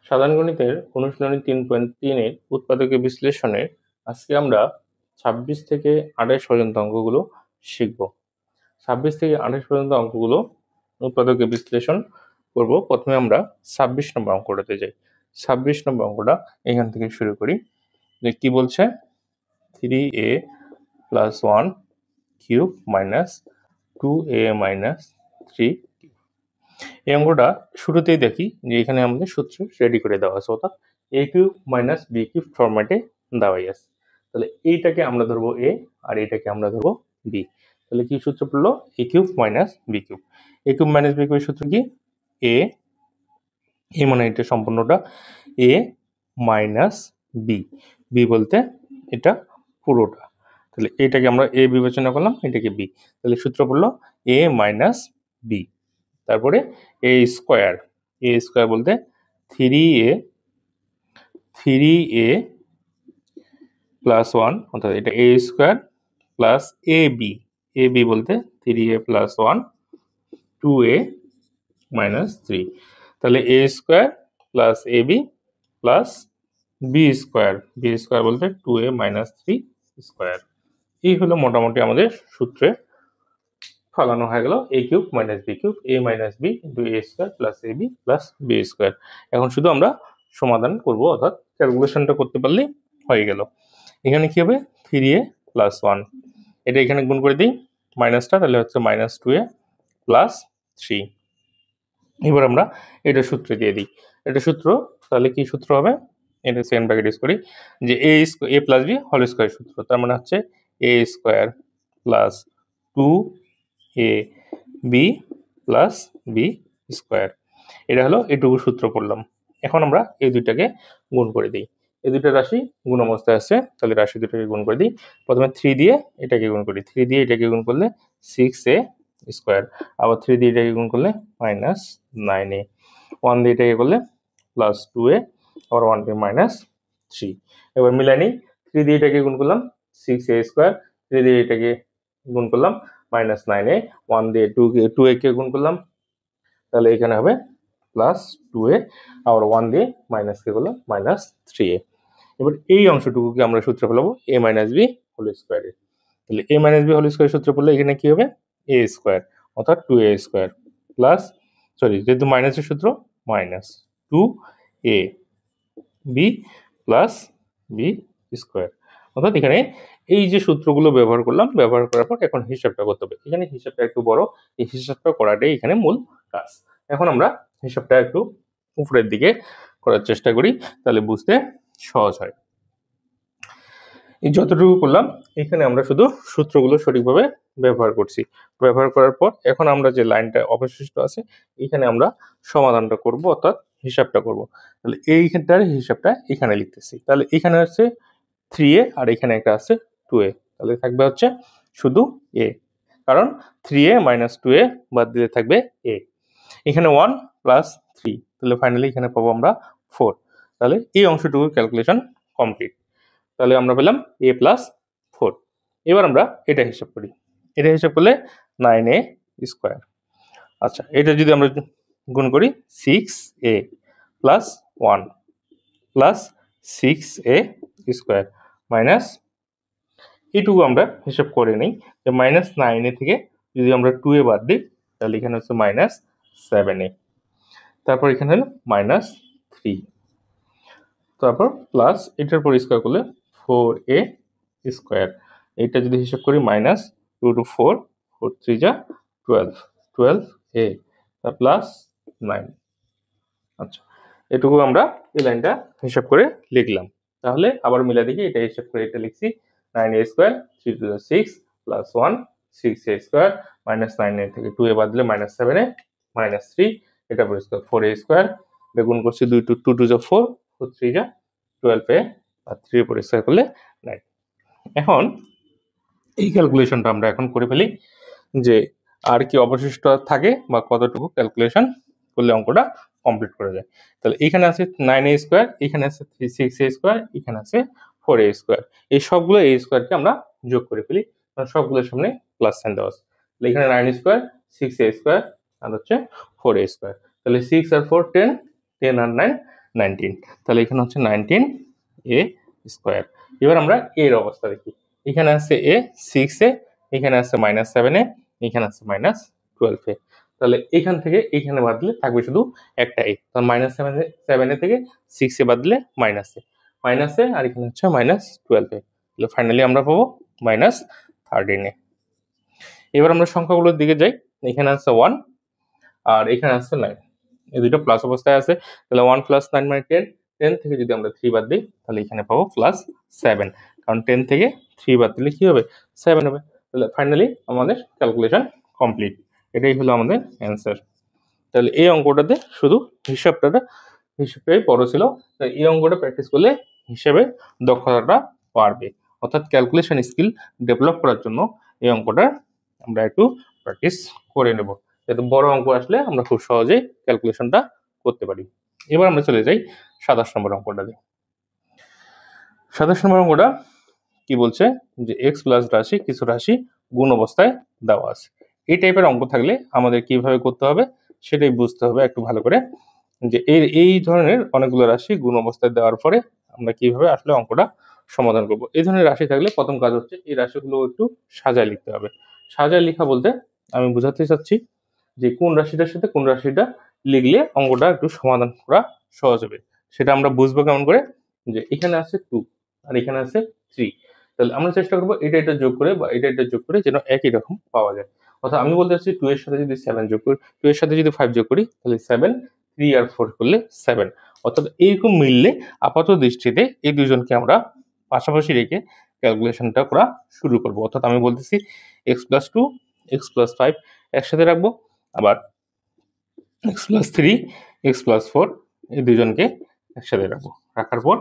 সাধারণ গণিতের অনুশীলনী 3.3-এর উৎপাদকের বিশ্লেষণে আজকে আমরা 26 থেকে 28 পর্যন্ত অঙ্কগুলো শিখব। 26 থেকে 28 পর্যন্ত অঙ্কগুলো উৎপাদকের বিশ্লেষণ করব। প্রথমে আমরা 26 নম্বর অঙ্কটাতে যাই। 26 নম্বর অঙ্কটা এখান থেকে শুরু করি। যে কি বলছে, 3a + 1 cube minus 2a minus 3। এই অঙ্কটা শুরুতেই দেখি যে এখানে আমাদের সূত্র রেডি করে দেওয়া আছে, অর্থাৎ a cube minus b cube ফরম্যাটে দেওয়াই আছে। তাহলে এইটাকে আমরা ধরবো a আর এটাকে আমরা ধরবো b। তাহলে কি সূত্র পড়লো? a cube minus b cube. a cube minus b কিউবের সূত্র কি? a মানে এটা সম্পূর্ণটা a মাইনাস b, b বলতে এটা পুরোটা। তাহলে এটাকে আমরা a বিবেচনা করলাম, এটাকে b। তাহলে সূত্র পড়লো a মাইনাস b। তারপরে a স্কোয়ার, a স্কোয়ার বলতে 3a প্লাস 1, অর্থাৎ এটা a square plus ab, ab বলতে 3a প্লাস 1 2a মাইনাস 3। তাহলে a square plus ab plus b square, b square বলতে 2a মাইনাস 3 স্কোয়ার। এই হলো মোটামুটি আমাদের সূত্রে ফলানো হয়ে গেল a cube minus b cube, a minus b into a square plus ab plus b square. এখন শুধু আমরা সমাধান করব, অর্থাৎ ক্যালকুলেশনটা করতে পারলেই হয়ে গেল। এখানে কি হবে? 3a প্লাস 1, এটা এখানে গুণ করে দিই মাইনাসটা, তাহলে হচ্ছে মাইনাস 2a প্লাস 3। এবার আমরা এটা সূত্রে দিয়ে দিই, এটা সূত্র। তাহলে কি সূত্র হবে? এটা সেকেন্ড ব্র্যাকেট ইউজ করি যে a plus b whole square সূত্র। তার মানে হচ্ছে a square plus 2ab plus b square. এটা হলো এটুকু সূত্র পড়লাম। এখন আমরা এই দুইটাকে গুণ করে দিই। এই দুইটা রাশি গুণ অবস্থায় আছে, তাহলে রাশি দুটাকে গুণ করে দিই। প্রথমে 3 দিয়ে এটাকে গুণ করি, 3 দিয়ে এটাকে গুণ করলে 6a স্কোয়ার, আবার 3 দিয়ে এটাকে গুণ করলে মাইনাস 9a, 1 দিয়ে এটাকে করলে প্লাস 2a, আবার 1 দিয়ে মাইনাস 3। এবার মিলাই নিই, 3 দিয়ে এটাকে গুণ করলাম 6a স্কোয়ার, 3 দিয়ে এটাকে গুণ করলাম মাইনাস 9a, 1 দিয়ে 2a কে গুণ করলাম, তাহলে এখানে হবে প্লাস 2a, আবার 1 দিয়ে মাইনাস কে করলাম মাইনাস 3a। এবার এই অংশটুকুকে আমরা সূত্র ফেলাবো a মাইনাস b হোল স্কোয়ারে। তাহলে a minus b whole square সূত্র পড়লে এখানে কি হবে? a স্কোয়ার, অর্থাৎ 2a স্কোয়ার প্লাস, সরি যেহেতু মাইনাসের সূত্র, minus 2a b plus b square. অর্থাৎ এখানে এই যে সূত্রগুলো ব্যবহার করলাম, ব্যবহার করার পর এখন হিসাবটা করতে হবে। এখানে হিসাবটা একটু বড়, এই হিসাবটা করাটাই এখানে মূল কাজ। এখন আমরা হিসাবটা একটু উপরের দিকে করার চেষ্টা করি, তাহলে বুঝতে সহজ হয়। এই যতটুকু করলাম, এখানে আমরা শুধু সূত্রগুলো সঠিকভাবে ব্যবহার করছি। ব্যবহার করার পর এখন আমরা যে লাইনটা অবশিষ্ট আছে, এখানে আমরা সমাধানটা করব, অর্থাৎ হিসাবটা করব। তাহলে এইখানটার হিসাবটা এখানে লিখতেছি। তাহলে এখানে হচ্ছে 3a আর এখানে একটা আছে 2a, তাহলে থাকবে হচ্ছে শুধু a, কারণ 3a মাইনাস 2a বাদ দিলে থাকবে a। এখানে 1 প্লাস 3, তাহলে ফাইনালি এখানে পাবো আমরা 4। তাহলে এই অংশটুকুর ক্যালকুলেশন কমপ্লিট। তাহলে আমরা পেলাম a প্লাস 4। এবার আমরা এটা হিসাব করি, এটা হিসাব করলে 9a স্কোয়ার। আচ্ছা, এটা যদি আমরা গুণ করি 6a plus 1 plus 6a square minus, এইটুকু আমরা হিসাব করে নিই যে মাইনাস 9a থেকে যদি আমরা 2a বাদ দিই, তাহলে এখানে হচ্ছে মাইনাস 7a, তারপর এখানে হলো মাইনাস 3, তারপর প্লাস এটার পর স্কোয়ার করলে 4a স্কোয়ার। এটা যদি হিসাব করি মাইনাস 2 টু 4, 4 3 যা 12, 12a প্লাস 9। আচ্ছা, এটুকু আমরা এই লাইনটা হিসাব করে লিখলাম। তাহলে আবার মিলা দেখি, এটা হিসাব করে এটা লিখছি 9a square 3 to 6 plus 1 6a square minus 9a থেকে 2a বাদ দিলে মাইনাস 7a মাইনাস 3, এটা পর স্কোয়ার 4a স্কোয়ার, গুণ করছি 2 টু 2 টু যা 4, 4 3 যা 12a আর 3 উপর স্কোয়ার করলে 9। এখন এই ক্যালকুলেশনটা আমরা এখন করে ফেলি যে আর কি অবশিষ্ট থাকে বা কতটুকু ক্যালকুলেশন করলে অঙ্কটা কমপ্লিট করা যায়। তাহলে এখানে আছে 9a স্কোয়ার, এখানে আছে 6a স্কোয়ার, এখানে আছে 4a স্কোয়ার। এই সবগুলো a স্কোয়ারকে আমরা যোগ করে ফেলি, কারণ সবগুলোর সামনে প্লাস সাইন দেওয়া আছে। তাহলে এখানে 9 স্কোয়ার 6a স্কোয়ার আর হচ্ছে 4a স্কোয়ার। তাহলে 6 আর 4 10, 10 আর 9 19, তাহলে এখানে হচ্ছে 19 এ স্কোয়ার। এবার আমরা এর অবস্থা দেখি, এখানে আছে এ 6 এ, এখানে আছে -7 এ, এখানে আছে -12 এ। তাহলে এখান থেকে এখানে বাদ দিলে থাকবে শুধু একটা এ, তাহলে -7 এ থেকে 6 এ বাদ দিলে মাইনাস এ, আর এখানে হচ্ছে -12 এ। তাহলে ফাইনালি আমরা পাবো -13 এ। এবার আমরা সংখ্যাগুলোর দিকে যাই, এখানে আছে 1 আর এখানে আছে 9, এই দুটো প্লাস অবস্থায় আছে, তাহলে 1 + 9 মানে 10, 10 থেকে যদি আমরা 3 বাদ দিই তাহলে এখানে পাবো +7, কারণ 10 থেকে 3 বাদ দিলে কি হবে, 7 হবে। তাহলে ফাইনালি আমাদের ক্যালকুলেশন কমপ্লিট, এটাই হলো আমাদের অ্যান্সার। তাহলে এই অঙ্কটাতে শুধু হিসাবটাই বড় ছিল, তাই এই অঙ্কটা প্র্যাকটিস করলে হিসাবে দক্ষতাটা বাড়বে, অর্থাৎ ক্যালকুলেশন স্কিল ডেভেলপ করার জন্য এই অঙ্কটা আমরা একটু প্র্যাকটিস করে নেব, যাতে বড় অঙ্ক আসলে আমরা খুব সহজেই ক্যালকুলেশনটা করতে পারি। এবার আমরা চলে যাই 27 নম্বর অঙ্কটাতে। 27 নম্বর অঙ্কটা কি বলছে যে এক্স প্লাস রাশি কিছু রাশি গুণ অবস্থায় দেওয়া আছে। এই টাইপের অঙ্ক থাকলে আমাদের কিভাবে করতে হবে সেটাই বুঝতে হবে একটু ভালো করে, যে এই ধরনের অনেকগুলো রাশি গুণ অবস্থায় দেওয়ার পরে আমরা কিভাবে আসলে অঙ্কটা সমাধান করব। এই ধরনের রাশি থাকলে প্রথম কাজ হচ্ছে এই রাশিগুলো একটু সাজায় লিখতে হবে। সাজায় লেখা বলতে আমি বোঝাতে চাচ্ছি যে কোন রাশিটার সাথে কোন রাশিটা লিখলে অঙ্কটা একটু সমাধান করা সহজ হবে, সেটা আমরা বুঝবো কেমন করে, যে এখানে আছে 2 আর এখানে আছে 3, তাহলে আমরা চেষ্টা করবো এটা যোগ করে বা এটা যোগ করে যেন একই রকম পাওয়া যায়। অর্থাৎ আমি বলতে চাচ্ছি 2 এর সাথে যদি 7 যোগ করি, 2 এর সাথে যদি 5 যোগ করি তাহলে 7, 3 আর 4 করলে 7, অর্থাৎ এইরকম মিললে আপাত দৃষ্টিতে এই দুজনকে আমরা পাশাপাশি রেখে ক্যালকুলেশনটা করা শুরু করব। অর্থাৎ আমি বলতেছি x+2, x+5 একসাথে রাখবো, আবার x+3, x+4 এই দুজনকে একসাথে রাখবো, রাখার পর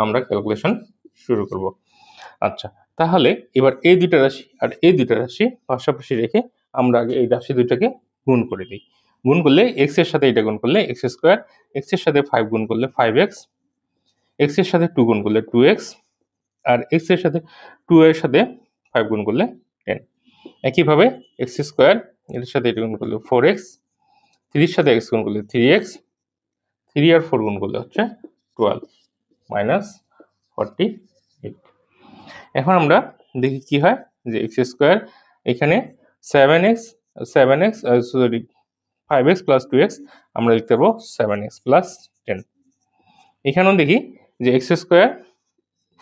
আমরা ক্যালকুলেশন শুরু করব। আচ্ছা, তাহলে এবার এই দুইটা রাশি আর এই দুইটা রাশি পাশাপাশি রেখে আমরা আগে এই রাশি দুইটাকে গুণ করে দিই। গুণ করলে x এর সাথে এটা গুণ করলে x স্কয়ার, x এর সাথে 5 গুণ করলে 5x, x এর সাথে 2 গুণ করলে 2x, আর x এর সাথে 2 এর সাথে 5 গুণ করলে 10। একইভাবে x স্কয়ার এর সাথে এটা গুণ করলে 4x, 3 এর সাথে x গুণ করলে 3x, 3 আর 4 গুণ করলে হচ্ছে 12 -48। এখন আমরা দেখি কি হয়, যে x স্কয়ার এখানে 7x 5x প্লাস 2x আমরা লিখতে পারবো 7x প্লাস 10। এখানেও দেখি যে x square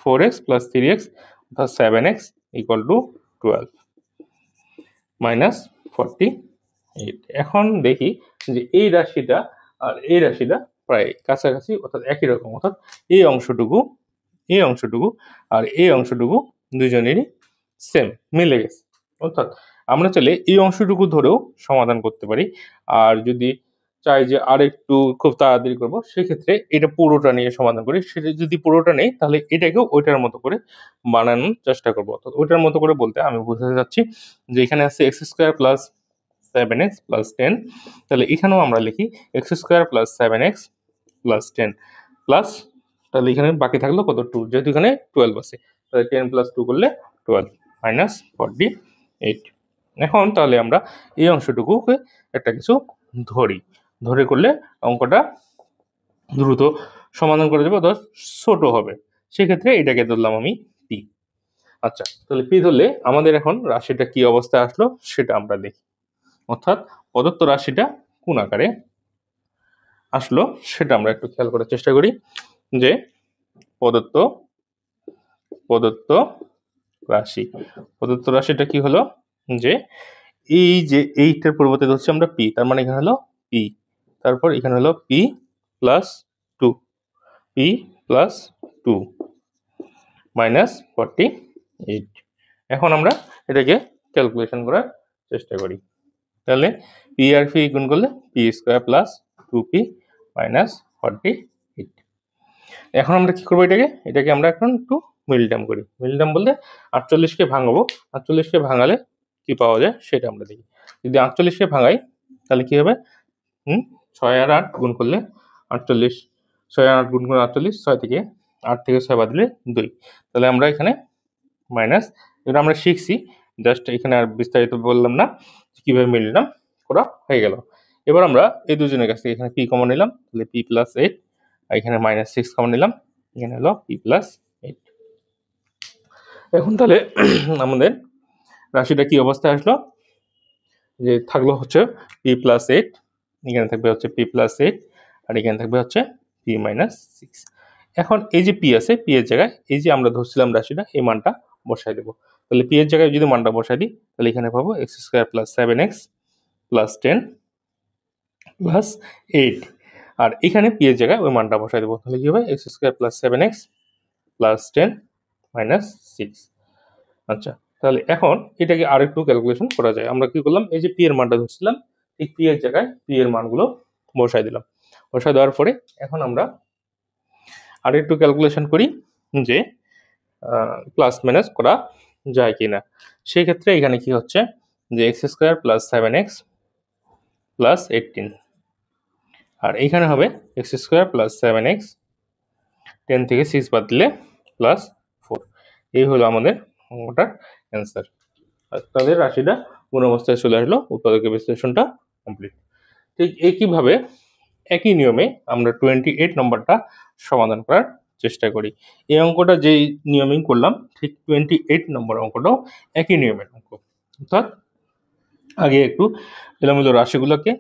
4x plus 3x অর্থাৎ 7x ইকুয়াল টু 12 -48। এখন দেখি যে এই রাশিটা আর এই রাশিটা প্রায় কাছাকাছি, অর্থাৎ একই রকম, অর্থাৎ এই অংশটুকু আর এই অংশটুকু দুজনেরই সেম মিলে গেছে। অর্থাৎ আমরা চাইলে এই অংশটুকু ধরেও সমাধান করতে পারি, আর যদি চাই যে আরেকটু খুব তাড়াতাড়ি করবো সেক্ষেত্রে এটা পুরোটা নিয়ে সমাধান করি, সেটা যদি পুরোটা নেই তাহলে এটাকেও ওইটার মতো করে বানানোর চেষ্টা করবো। অর্থাৎ ওইটার মতো করে বলতে আমি বোঝাতে চাচ্ছি যে এখানে আছে x square plus 7x plus 10, তাহলে এখানেও আমরা লিখি x square plus 7x plus 10 plus, তাহলে এখানে বাকি থাকলো কত 2, যেহেতু এখানে 12 আছে তাহলে 10 প্লাস 2 করলে 12 -48। এখন তাহলে আমরা এই অংশটুকুকে একটা কিছু ধরে করলে অঙ্কটা দ্রুত সমাধান করে যাবে, অর্থাৎ ছোট হবে, সেক্ষেত্রে এটাকে ধরলাম আমি পি। আচ্ছা, তাহলে পি ধরলে আমাদের এখন রাশিটা কি অবস্থায় আসলো সেটা আমরা দেখি, অর্থাৎ প্রদত্ত রাশিটা কোন আকারে আসলো সেটা আমরা একটু খেয়াল করার চেষ্টা করি, যে প্রদত্ত রাশিটা কি হলো, যে এই যে এইটার পরিবর্তে হচ্ছে আমরা পি, তার মানে এখানে হলো পি, তারপর এখানে হলো পি প্লাস 2 -48। এখন আমরা এটাকে ক্যালকুলেশন করার চেষ্টা করি, তাহলে পি আর পি গুণ করলে পি স্কোয়ার প্লাস 2p -48। এখন আমরা কি করবো, এটাকে আমরা এখন একটু মিলটার্ম করি। মিলটার্ম বলতে 48কে ভাঙাবো, 48কে ভাঙালে কি পাওয়া যায় সেটা আমরা দেখি। যদি 48কে ভাঙাই তাহলে কি হবে, 6 আর 8 গুণ করলে 48, 6 আর 8 গুণ করে 48, 6 থেকে 8 থেকে 6 বাদ দিলে 2, তাহলে আমরা এখানে মাইনাস, এটা আমরা শিখছি, জাস্ট এখানে আর বিস্তারিত বললাম না, কিভাবে মিললাম করা হয়ে গেল। এবার আমরা এই দুজনের কাছ থেকে এখানে পি কমন নিলাম, তাহলে পি প্লাস 8 আর এখানে -6 কমন নিলাম, এখানে হলো p+8। এখন তাহলে আমাদের রাশিটা কি অবস্থায় আসলো, যে থাকলো হচ্ছে p+8, এখানে থাকবে হচ্ছে p+8, আর এখানে থাকবে হচ্ছে p-6। এখন এই যে p আছে, p এর জায়গায় এই যে আমরা ধরছিলাম রাশিটা, এই মানটা বসাই দেবো। তাহলে p এর জায়গায় যদি মানটা বসাই দিই, তাহলে এখানে পাবো x² + 7x + 10 + 8, আর এখানে p এর জায়গায় ওই মানটা বসাই দেবো। তাহলে কি হবে, x² + 7x + 10 - 6। আচ্ছা, তাহলে এখন এটাকে আরেকটু ক্যালকুলেশন করা যায়। আমরা কি করলাম, এই যে p এর মানটা ধরছিলাম, ঠিক p এর জায়গায় p এর মানগুলো বসাই দিলাম। বসাই দেওয়ার পরে এখন আমরা আরেকটু ক্যালকুলেশন করি যে প্লাস মাইনাস করা যায় কিনা। সেই ক্ষেত্রে এখানে কি হচ্ছে, যে x² + 7x + 18, আর এখানে হবে x² + 7x, 10 থেকে 6 বাদ দিলে +4। এই হলো আমাদের অঙ্কটার অ্যান্সার। তাদের রাশিটা কোন অবস্থায় চলে আসলো, উৎপাদকের বিশ্লেষণটা কমপ্লিট। ঠিক একইভাবে একই নিয়মে আমরা 28 নম্বরটা সমাধান করার চেষ্টা করি। এই অঙ্কটা যেই নিয়মেই করলাম, ঠিক 28 নম্বর অঙ্কটাও একই নিয়মের অঙ্ক। অর্থাৎ আগে একটু এলোমেলো রাশিগুলোকে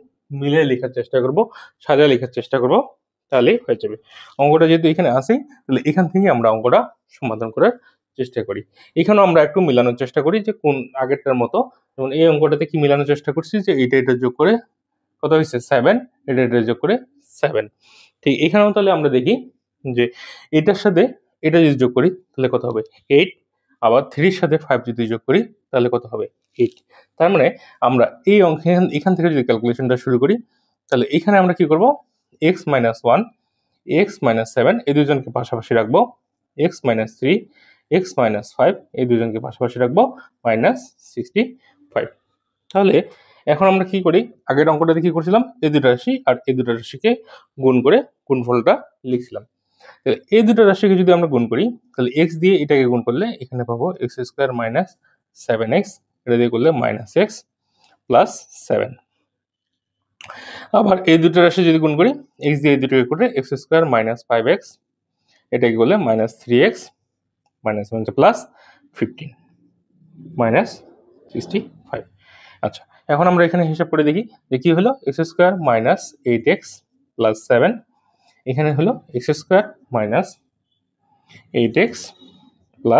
মিলে লেখার চেষ্টা করব, সাজিয়ে লেখার চেষ্টা করব, তাহলেই হয়ে যাবে। অঙ্কটা যেহেতু এখানে আসেই, তাহলে এখান থেকে আমরা অঙ্কটা সমাধান করার চেষ্টা করি। এখানেও আমরা একটু মিলানোর চেষ্টা করি, যে কোন আগেরটার মতো। যেমন এই অঙ্কটাতে কি মিলানোর চেষ্টা করছি, যে এটা যোগ করে কত হয়েছে 7, এটা যোগ করে 7। ঠিক এখানেও তাহলে আমরা দেখি যে এটার সাথে এটা যদি যোগ করি তাহলে কত হবে 8, আবার 3 এর সাথে 5 যদি যোগ করি তাহলে কত হবে 8। তার মানে আমরা এই অঙ্কে এখান থেকে যদি ক্যালকুলেশনটা শুরু করি, তাহলে এখানে আমরা কি করব, x - 1, x - 7 এই দুইজনকে পাশাপাশি রাখবো, x - 3, x - 5 এই দুইজনকে পাশাপাশি রাখবো, -65। তাহলে এখন আমরা কি করি, আগের অঙ্কটাতে কি করছিলাম, এই দুটো রাশি আর এই দুটো রাশিকে গুণ করে গুণফলটা লিখছিলাম। তাহলে এই দুটো রাশিকে যদি আমরা গুণ করি, তাহলে x দিয়ে এটাকে গুণ করলে এখানে পাবো x² - 7x, এটা দিয়ে করলে -x + 7। আবার এই দুটো রাশি যদি গুণ করি, x দিয়ে এই দুটোকে করলে x² - 5x, এটাকে করলে -3x +15 -65। আচ্ছা, এখন আমরা এখানে হিসাব করে দেখি যে কি হলো, x² - 8x + 7, এখানে হলো x² - 8x +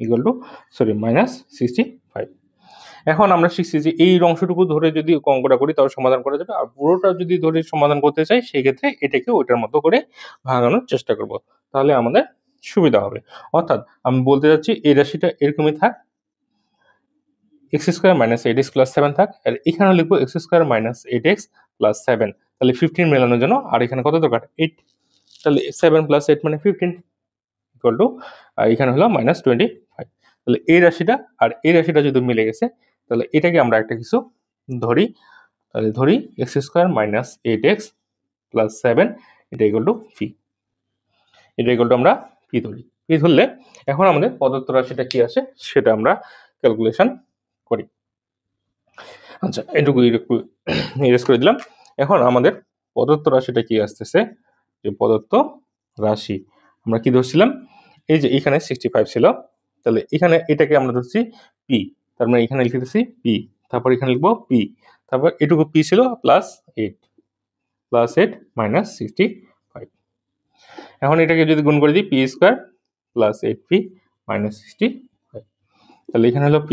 15 -65। এখন আমরা শিখছি যে এই অংশটুকু ধরে যদি অঙ্কটা করি তাহলে সমাধান করা যাবে, আর পুরোটা যদি ধরে সমাধান করতে চাই সেই ক্ষেত্রে এটাকে ওইটার মতো করে ভাঙানোর চেষ্টা করব, তাহলে আমাদের সুবিধা হবে। অর্থাৎ আমি বলতে চাচ্ছি এই রাশিটা এরকমই থাক, x² - 8x + 7 থাক, আর এখানে লিখবো x² - 8x + 7, তাহলে 15 মেলানোর জন্য আর এখানে কত দরকার 8, তাহলে 7 + 8 মানে 15 ইকুয়াল টু, আর এখানে হলো -25। তাহলে এই রাশিটা আর এই রাশিটা যদি মিলে গেছে, তাহলে এটাকে আমরা একটা কিছু ধরি, তাহলে ধরি x² - 8x + 7, এটা ইকুয়াল টু p, এটা ইকুয়াল টু আমরা p ধরি। p ধরলে এখন আমাদের প্রদত্ত রাশিটা কি আসে সেটা আমরা ক্যালকুলেশন করি। আচ্ছা, এটুকু ইরেজ করে দিলাম। এখন আমাদের প্রদত্ত রাশিটা কি আসতেছে, যে প্রদত্ত রাশি আমরা কি ধরছিলাম, এই যে এখানে 65 ছিল, তাহলে এখানে এটাকে আমরা ধরছি p, তার মানে এখানে লিখতেছি p, তারপর এখানে লিখবো p, তারপর এটুকু p ছিল +8 -65। এখন এটাকে যদি গুণ করে দিই p² + 8p -65, তাহলে এখানে হলো p²।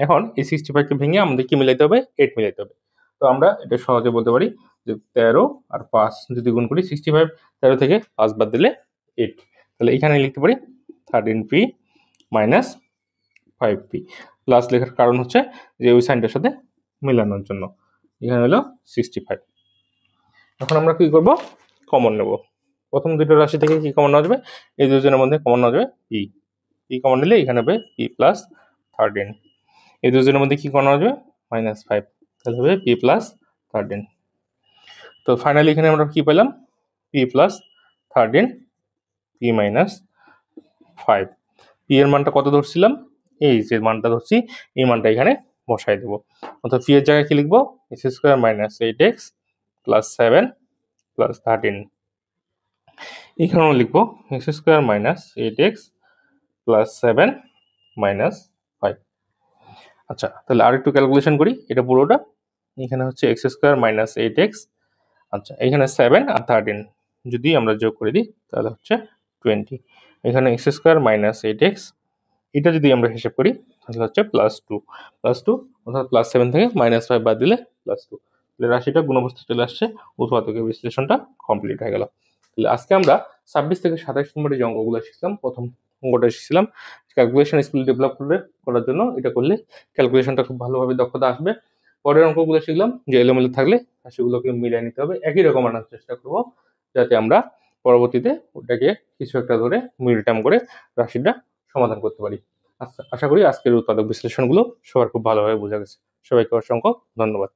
এখন এই 65 কে ভেঙে আমাদের কি মিলাইতে হবে, 8 মিলাইতে হবে। তো আমরা এটা সহজে বলতে পারি যে 13 আর 5 যদি গুণ করি 65, 13 থেকে 5 বাদ দিলে 8, তাহলে এখানে লিখতে পারি 13p - 5p। প্লাস লেখার কারণ হচ্ছে যে ওই সাইনটার সাথে মেলানোর জন্য। এখানে হলো 65। এখন আমরা কি করব, কমন নেব। প্রথম দুটো রাশি থেকে কি কমন নেওয়া যাবে, এই দুজনের মধ্যে কমন নেওয়া যাবে p, p কমন নিলে এখানে হবে p + 13, এই দুজনের মধ্যে কি কমন নেওয়া যাবে -5, তাহলে হবে p + 13। তো ফাইনালি এখানে আমরা কি পেলাম, p + 13, p - 5। p এর মানটা কত ধরছিলাম, এই যে মানটা ধরছি এই মানটা এখানে বসাই দেব। অর্থাৎ p এর জায়গায় কি লিখবো, x² - 8x + 7 প্লাস 13। এখানেও লিখবো x square minus 8x plus 7 minus 5। আচ্ছা, তাহলে আর একটু ক্যালকুলেশন করি। এটা পুরোটা এখানে হচ্ছে এক্স স্কোয়ার মাইনাস 8x, আচ্ছা এখানে 7 আর 13 যদি আমরা যোগ করে দিই তাহলে হচ্ছে 20। এখানে এক্স স্কোয়ার মাইনাস 8x, এটা যদি আমরা হিসাব করি তাহলে হচ্ছে প্লাস টু, অর্থাৎ প্লাস 7 থেকে মাইনাস 5 বাদ দিলে +2। তাহলে রাশিটা গুণবস্তু চলে আসছে, উৎপাদকের বিশ্লেষণটা কমপ্লিট হয়ে গেল। তাহলে আজকে আমরা 26 থেকে 27 নম্বরের যে অঙ্কগুলো শিখলাম, প্রথম অঙ্কটা শিখছিলাম ক্যালকুলেশন স্কিল ডেভেলপ করার জন্য। এটা করলে ক্যালকুলেশনটা খুব ভালোভাবে দক্ষতা আসবে। পরের অঙ্কগুলো শিখলাম যে এলোমেলো থাকলে রাশিগুলোকে মিলিয়ে নিতে হবে, একই রকম আনার চেষ্টা করব, যাতে আমরা পরবর্তীতে ওটাকে কিছু একটা ধরে মিল টার্ম করে রাশিটা সমাধান করতে পারি। আচ্ছা, আশা করি আজকের উৎপাদক বিশ্লেষণগুলো সবার খুব ভালোভাবে বোঝা গেছে। সবাইকে অসংখ্য ধন্যবাদ।